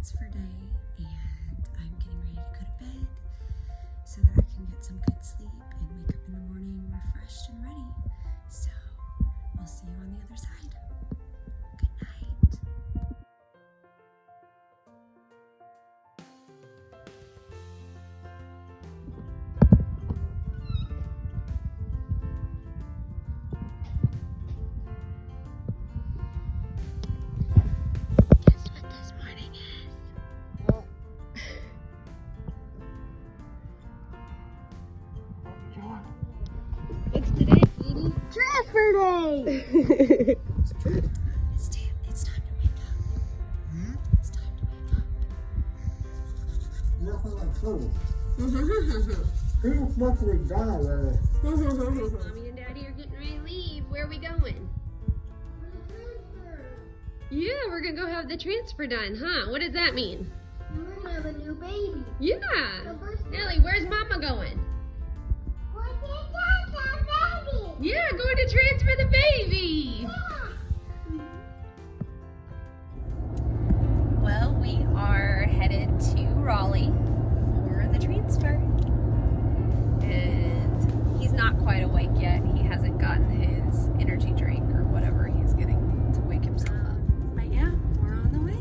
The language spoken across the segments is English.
transfer day, and I'm getting ready to go to bed so that I can get some good sleep and wake up in the morning refreshed and ready. So I'll see you on the other side. Good night. Guess what this morning is? It's today, sweetie. Transfer day! It's time to wake up. It's time to wake up. Nothing like food. Who's supposed to be done with it? Mommy and Daddy are getting ready to leave. Where are we going? Yeah, we're gonna go have the transfer done, huh? What does that mean? We're gonna have a new baby. Yeah. Ellie, where's Mama going? Yeah, going to transfer the baby. Well, we are headed to Raleigh for the transfer. And he's not quite awake yet. He hasn't gotten his energy drink or whatever he's getting to wake himself up. But yeah, we're on the way.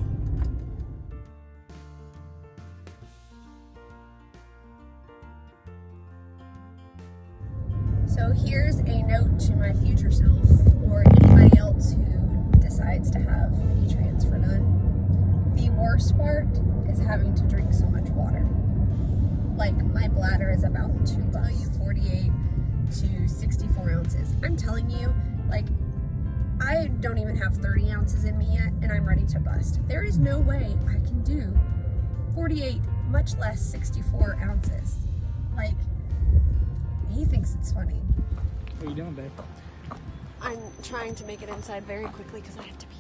So here's a note to my future self, or anybody else who decides to have a transfer done. The worst part is having to drink so much water. Like, my bladder is about to tell you 48 to 64 ounces. I'm telling you, like, I don't even have 30 ounces in me yet, and I'm ready to bust. There is no way I can do 48, much less 64 ounces. Like, he thinks it's funny. What are you doing, babe? I'm trying to make it inside very quickly because I have to pee.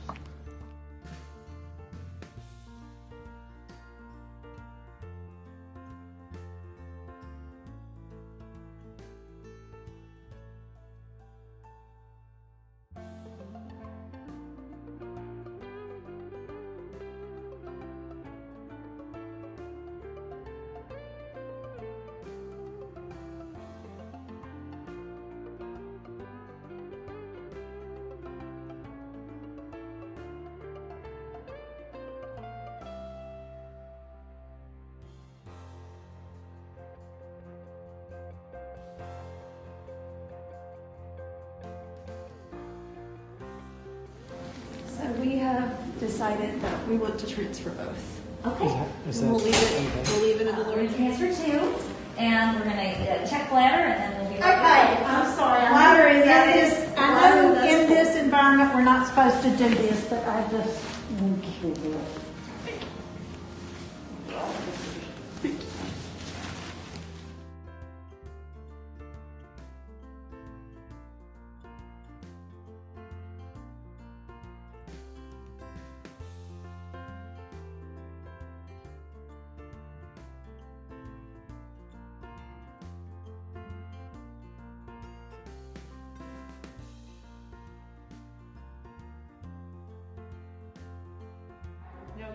We have decided that we want to transfer both. Okay. We'll leave it in the We're Lord's gonna hands. transfer two, and we're gonna check bladder, and then we'll be Okay, right I'm sorry. Bladder is I know in this environment we're not supposed to do this, but I just.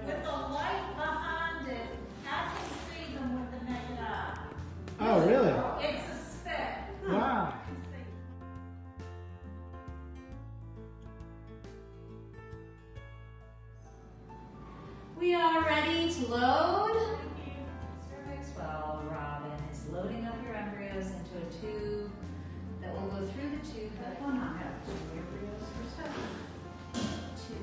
With the light behind it, I can see them with the naked eye. Oh, really? It's a speck. Wow. We are ready to load. Cervix. Well, Robin is loading up your embryos into a tube that will go through the tube that will not have two embryos for study. Two.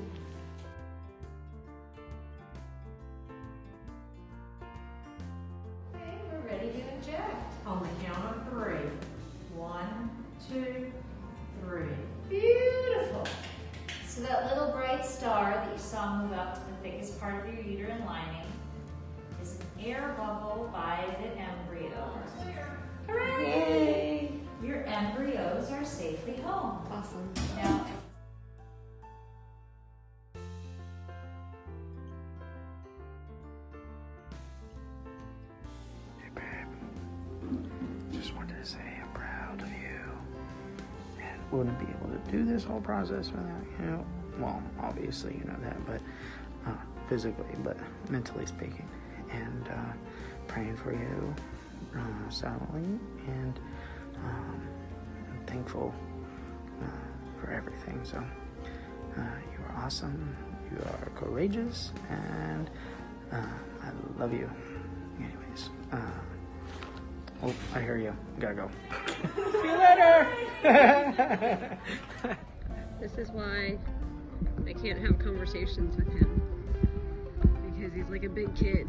Okay, we're ready to eject. On the count of three. 1, 2, 3. Beautiful. So that little bright star that you saw move up to the thickest part of your uterine lining is an air bubble by the embryo. Hooray! Yay! Your embryos are safely home. Awesome. Now, Hey, babe. Just wanted to say I'm proud of you. And wouldn't be able to do this whole process without you. Well, obviously you know that, but physically, but mentally speaking. And praying for you silently, and I'm thankful for everything. So you are awesome, you are courageous, and I love you. Anyways, oh, I hear you. Gotta go. See you later. This is why I can't have conversations with him, because he's like a big kid.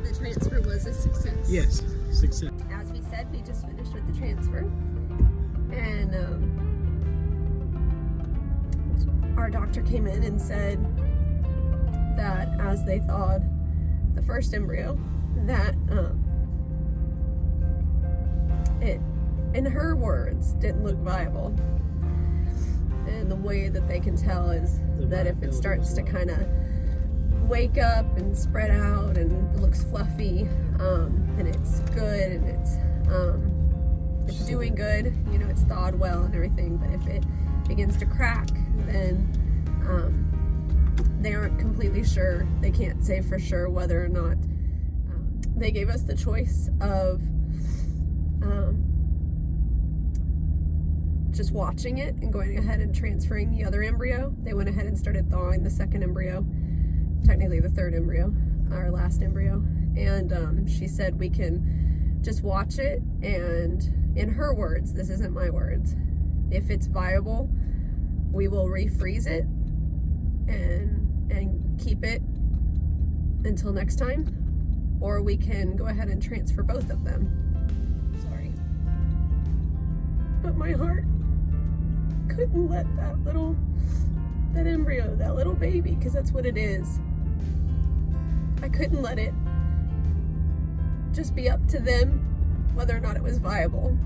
The transfer was a success. Yes, success. As we said, we just finished with the transfer, and our doctor came in and said that as they thawed the first embryo, that it, in her words, didn't look viable. And the way that they can tell is that if it starts to kind of wake up and spread out and it looks fluffy, and it's good and it's doing good, you know, it's thawed well and everything, but if it begins to crack, then they aren't completely sure. They can't say for sure whether or not. They gave us the choice of just watching it and going ahead and transferring the other embryo. They went ahead and started thawing the second embryo, technically the third embryo, our last embryo, and she said we can just watch it, and in her words, this isn't my words, if it's viable, we will refreeze it and keep it until next time, or we can go ahead and transfer both of them. Sorry, but my heart couldn't let that embryo, that little baby, because that's what it is, I couldn't let it just be up to them whether or not it was viable.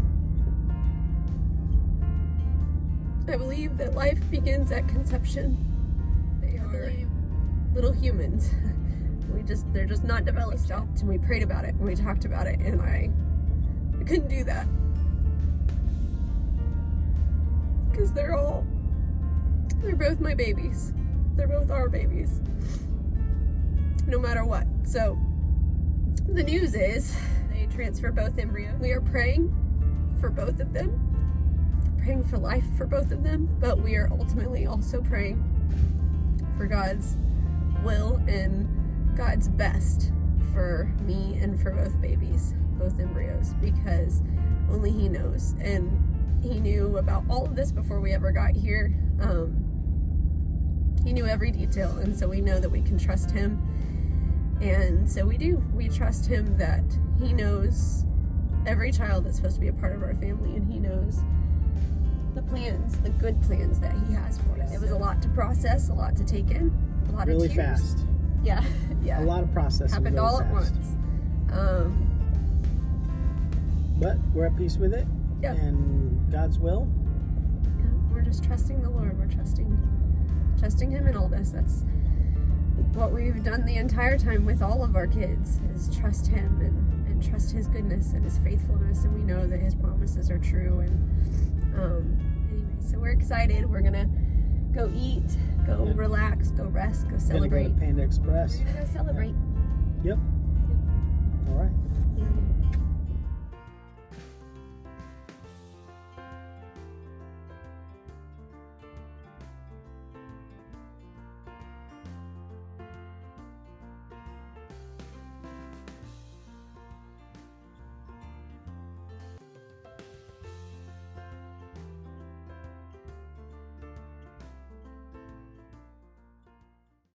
I believe that life begins at conception. They are little humans. They're just not developed yet. And we prayed about it and we talked about it, and I couldn't do that. Because they're both my babies. They're both our babies. No matter what. So the news is they transfer both embryos. We are praying for both of them, praying for life for both of them, but we are ultimately also praying for God's will and God's best for me and for both babies, both embryos, because only He knows. And He knew about all of this before we ever got here. He knew every detail, and so we know that we can trust Him. And so we do. We trust Him that He knows every child that's supposed to be a part of our family, and He knows the plans, the good plans that He has for us. It was a lot to process, a lot to take in, a lot Really of tears. fast. Yeah, yeah. A lot of processing. Happened really all at fast. once. But we're at peace with it. Yeah. And God's will. Yeah, we're just trusting the Lord. We're trusting Him in all this. That's what we've done the entire time with all of our kids, is trust Him and trust His goodness and His faithfulness, and we know that His promises are true. And anyway, so we're excited. We're gonna go eat, go relax, go rest, go celebrate. Gonna go to Panda Express. We're gonna go celebrate. Yep. All right. Yeah.